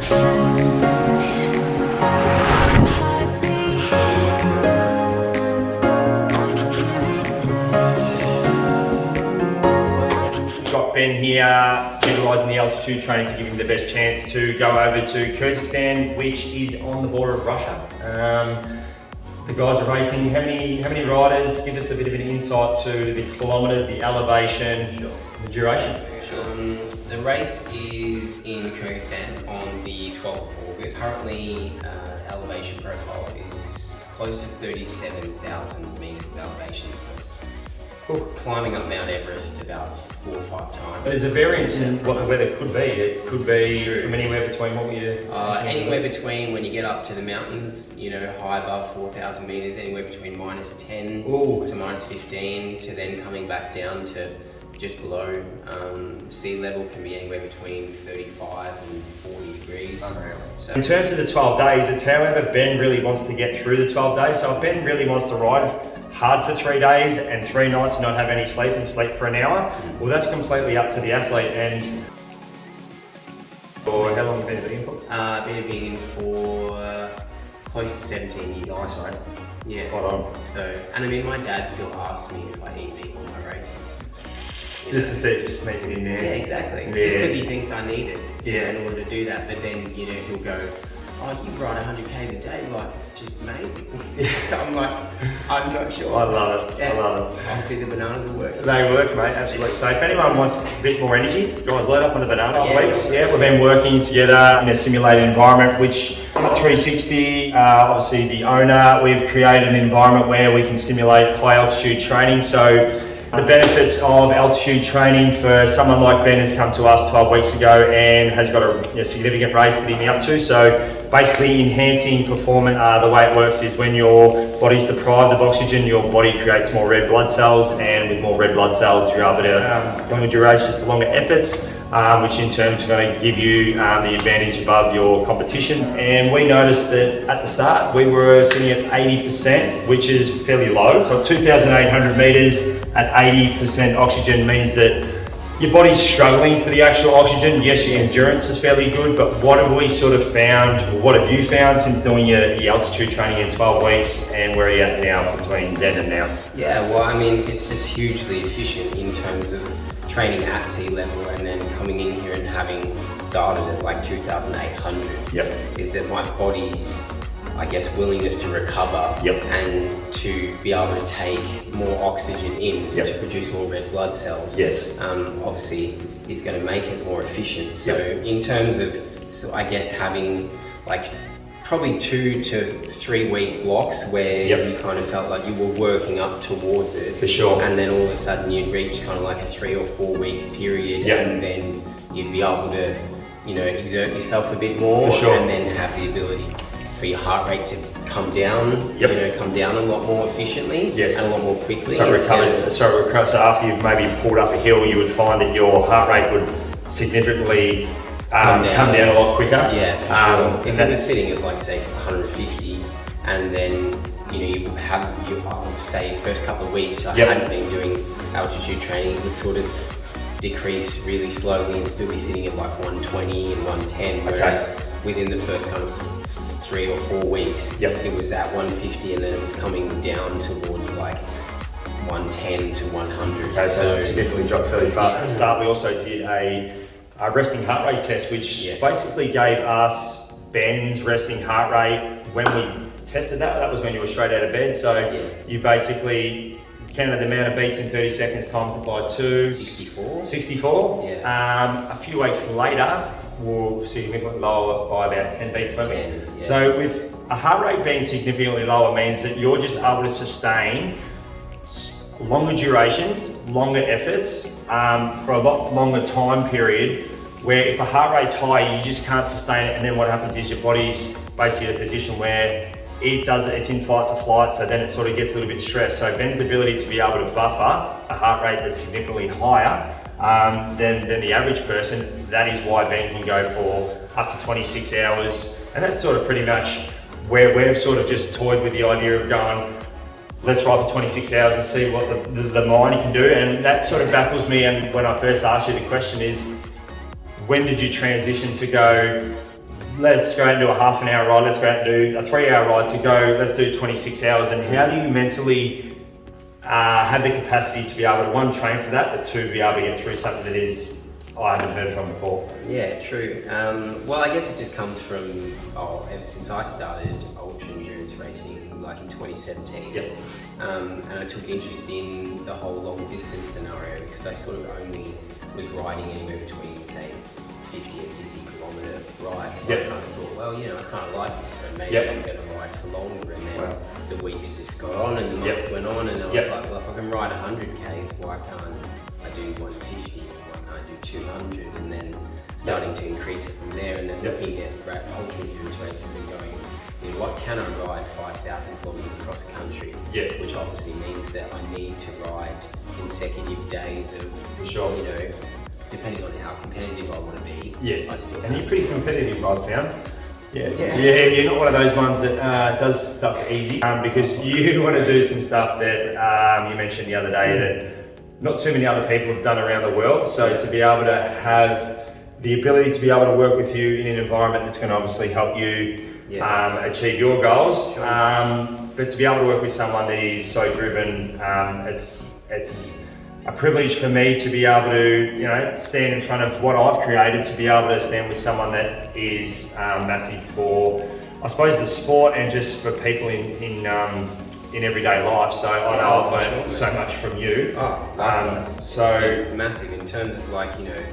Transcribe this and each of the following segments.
Got Ben here, utilising the altitude training to give him the best chance to go over to Kyrgyzstan, which is on the border of Russia. The guys are racing. How many riders? Give us a bit of an insight to the kilometres, the elevation, Sure. the duration. Sure. The race is in Kyrgyzstan on the 12th of August. Currently, elevation profile is close to 37,000 metres of elevation, so it's climbing up Mount Everest about 4 or 5 times. There's a variance in what the weather could be. It could be from anywhere between what we anywhere between, when you get up to the mountains, you know, high above 4,000 metres, anywhere between -10 to -15, to then coming back down to just below sea level can be anywhere between 35 and 40 degrees. So in terms of the 12 days, it's however Ben really wants to get through the 12 days. So if Ben really wants to ride hard for 3 days and 3 nights and not have any sleep and sleep for an hour, well, that's completely up to the athlete. And how long have you been vegan for? Been a vegan for close to 17 years. Nice, mate. Yeah. Spot on. So, and I mean, my dad still asks me if I eat meat on my races. Just to see if you sneak it in there. Yeah, exactly. Yeah. Just because he thinks I need it, Yeah. in order to do that. But then, you know, he'll go, "Oh, you ride 100 k's a day, like it's just amazing." So I'm like, I'm not sure. I love it. Yeah. I love it. Obviously, the bananas are working. They work, mate, absolutely. So if anyone wants a bit more energy, guys, load up on the banana Yeah. weeks. Yeah, we've been working together in a simulated environment, which 360, obviously the owner, we've created an environment where we can simulate high altitude training. So the benefits of altitude training for someone like Ben has come to us 12 weeks ago and has got a significant race that he's up to. So basically enhancing performance, the way it works is when your body's deprived of oxygen, your body creates more red blood cells, and with more red blood cells, you're able to longer durations for longer efforts, which in turn is going to give you the advantage above your competitions. And we noticed that at the start, we were sitting at 80%, which is fairly low. So 2,800 meters at 80% oxygen means that your body's struggling for the actual oxygen. Yes, your endurance is fairly good, but what have we sort of found, or what have you found since doing your altitude training in 12 weeks, and where are you at now between then and now? Yeah, well, I mean, it's just hugely efficient in terms of training at sea level and then coming in here and having started at like 2,800. Yep. Is that my body's, I guess, willingness to recover and to be able to take more oxygen in to produce more red blood cells. Yes. Obviously is going to make it more efficient. So in terms of, I guess, having like probably 2 to 3 week blocks where you kind of felt like you were working up towards it. For sure. And then all of a sudden you'd reach kind of like a 3 or 4 week period and then you'd be able to, you know, exert yourself a bit more and then have the ability for your heart rate to come down, you know, come down a lot more efficiently and a lot more quickly. So after you've maybe pulled up a hill, you would find that your heart rate would significantly come down a lot quicker. Yeah, for sure. If it was sitting at like say 150, and then you know you have say first couple of weeks I hadn't been doing altitude training, it would sort of decrease really slowly and still be sitting at like 120 and 110, whereas within the first kind of 3 or 4 weeks, it was at 150, and then it was coming down towards like 110 to 100. Okay, so it significantly dropped fairly fast. At the start, we also did a resting heart rate test, which basically gave us Ben's resting heart rate when we tested that. That was when you were straight out of bed. So you basically counted the amount of beats in 30 seconds times it by 2. 64. 64. Yeah. A few weeks later, we'll significantly lower by about 10 beats, won't we? 10, yeah. So with a heart rate being significantly lower means that you're just able to sustain longer durations, longer efforts, for a lot longer time period, where if a heart rate's high, you just can't sustain it, and then what happens is your body's basically in a position where it's in fight to flight, so then it sort of gets a little bit stressed. So Ben's ability to be able to buffer a heart rate that's significantly higher than the average person, that is why Ben can go for up to 26 hours. And that's sort of pretty much where we've sort of just toyed with the idea of going, let's ride for 26 hours and see what the mind can do. And that sort of baffles me. And when I first asked you the question is, when did you transition to go, let's go out and do a half an hour ride, let's go out and do a 3-hour ride to go, let's do 26 hours. And how do you mentally have the capacity to be able to, one, train for that, but two, be able to get through something that is, I haven't heard from before? Yeah, true. Well, I guess it just comes from, ever since I started ultra endurance racing, like in 2017. Yep. And I took interest in the whole long distance scenario because I sort of only was riding anywhere between, say, 50 and 60 kilometre rides. Yep. And I thought, well, I kind of like this, so maybe Yep. I'm going to ride for longer. And then Wow. the weeks just got on and the months went on, and I was Yep. like, well, if I can ride 100 Ks, why can't I do 150? Why can't I do 200? And then starting to increase it from there, and then looking at ultra endurance races and going, you know, what can I ride 5,000 kilometres across the country? Yeah. Which obviously means that I need to ride consecutive days of, For sure. you know, depending on how competitive I want to be. Yeah, I still and have you're pretty to- competitive, I've found. Yeah. Yeah. Yeah, you're not one of those ones that does stuff easy, because you want to do some stuff that you mentioned the other day that not too many other people have done around the world. So to be able to have the ability to be able to work with you in an environment that's going to obviously help you achieve your goals, but to be able to work with someone that is so driven, it's a privilege for me to be able to, you know, stand in front of what I've created, to be able to stand with someone that is massive for, I suppose, the sport and just for people in everyday life. So I know I've learned so much from you. So massive in terms of, like, you know,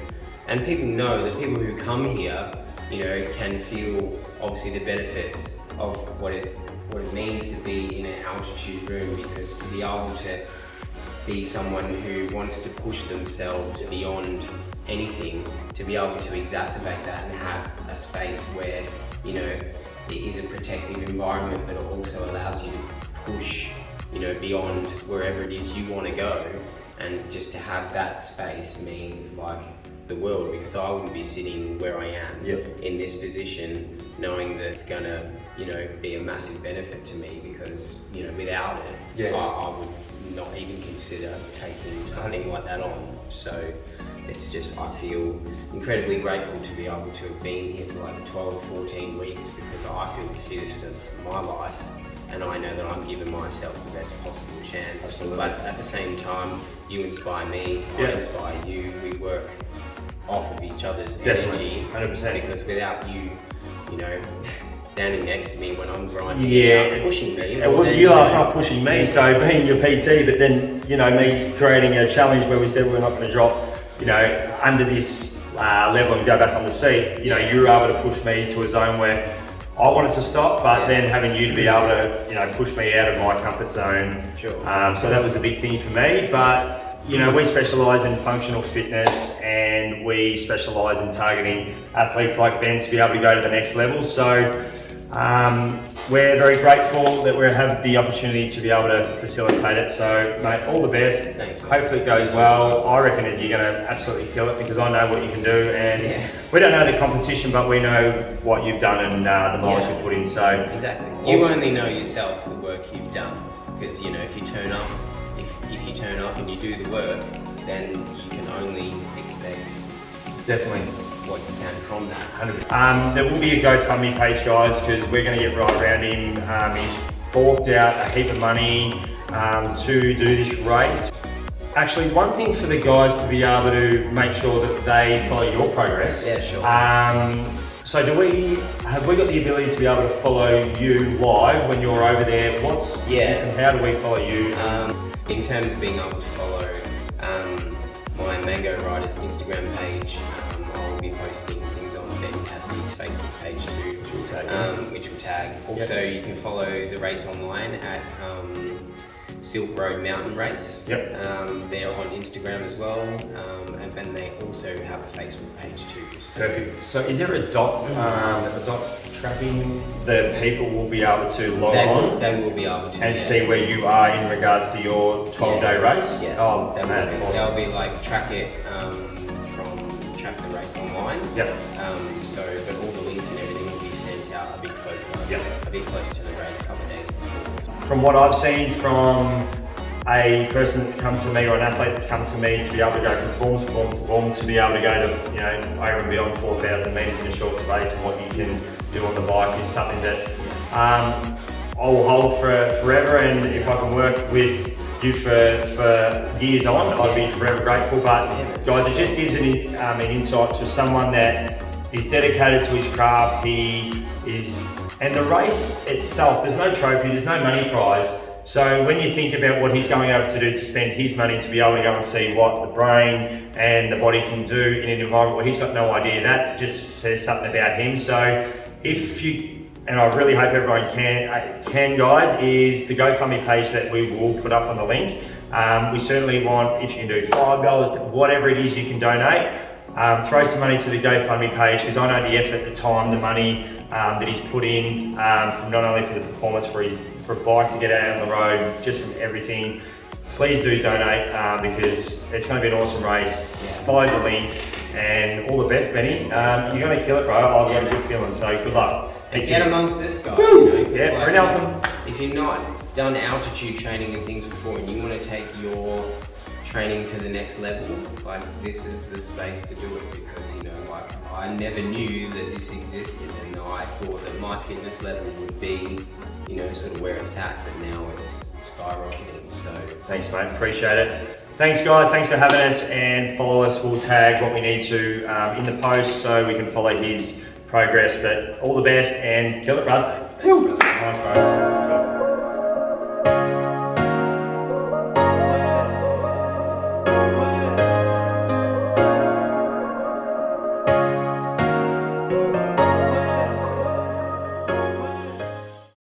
and people know that people who come here, you know, can feel obviously the benefits of what it means to be in an altitude room, because to be able to be someone who wants to push themselves beyond anything, to be able to exacerbate that and have a space where, you know, it is a protective environment, but it also allows you to push, you know, beyond wherever it is you want to go. And just to have that space means like the world, because I wouldn't be sitting where I am in this position knowing that it's gonna, you know, be a massive benefit to me, because, you know, without it, I would not even consider taking something like that on. So it's just, I feel incredibly grateful to be able to have been here for like 12 or 14 weeks, because I feel the fittest of my life, and I know that I'm giving myself the best possible chance. Absolutely. But at the same time, you inspire me, I inspire you, we work off of each other's energy. 100%. Because without you, you know, standing next to me when I'm grinding, pushing me. Well, you last night pushing me, so being your PT, but then, you know, me creating a challenge where we said we're not going to drop, you know, under this level and go back on the seat. You know, you were able to push me to a zone where I wanted to stop, but then having you to be able to, you know, push me out of my comfort zone. Sure. So that was a big thing for me. But, you know, we specialise in functional fitness, and we specialise in targeting athletes like Ben to be able to go to the next level. So we're very grateful that we have the opportunity to be able to facilitate it. So, mate, all the best. Thanks, mate. Hopefully it goes well. I reckon that you're going to absolutely kill it, because I know what you can do, and we don't know the competition, but we know what you've done and the miles you've put in. So exactly, you only know yourself the work you've done, because, you know, if you turn up, if you turn up and you do the work, then you can only expect definitely what you can from that. 100%. There will be a GoFundMe page, guys, because we're going to get right around him. He's forked out a heap of money to do this race. Actually, one thing for the guys to be able to make sure that they follow your progress. Yeah, sure. So have we got the ability to be able to follow you live when you're over there? What's the system? How do we follow you? In terms of being able to follow my Mango Riders Instagram page, I'll be posting things on Ben CADBY's Facebook page too, which will tag. Also, you can follow the race online at Silk Road Mountain Race. They're on Instagram as well, and then they also have a Facebook page too. So. Perfect. So is there a dot tracking that people will be able to log on? They will be able to. And see where you are in regards to your 12-day race? Yeah. Oh, they'll awesome. be like track it from Track the Race online. But all the links and everything will be sent out a bit closer. A bit closer to the race, a couple of days before. From what I've seen from a person that's come to me or an athlete that's come to me to be able to go from boom to boom to boom to be able to go to, you know, over and beyond 4,000 metres in a short space, and what you can do on the bike is something that I'll hold for forever. And if I can work with you for years on, I'd be forever grateful. But guys, it just gives an insight to someone that is dedicated to his craft. He is, and the race itself, there's no trophy, there's no money prize. So when you think about what he's going over to do to spend his money to be able to go and see what the brain and the body can do in an environment where he's got no idea, that just says something about him. So if you, and I really hope everyone can guys, is the GoFundMe page that we will put up on the link. We certainly want, if you can do $5, whatever it is you can donate, throw some money to the GoFundMe page, because I know the effort, the time, the money that he's put in, from not only for the performance, for a bike to get out on the road, just from everything. Please do donate, because it's going to be an awesome race. Follow the link, and all the best, Benny. You're going to kill it, bro. I've got a good feeling, so good luck. And get amongst this guy. You know, yeah, like, Alpha. If you're not done altitude training and things before, and you want to take your training to the next level, like, this is the space to do it, because, you know, like, I never knew that this existed, and I thought that my fitness level would be, you know, sort of where it's at, but now it's skyrocketing. So thanks, mate, appreciate it. Thanks guys, thanks for having us, and follow us. We'll tag what we need to in the post so we can follow his progress. But all the best, and kill it, Russ. Thanks, brother. Nice, bro.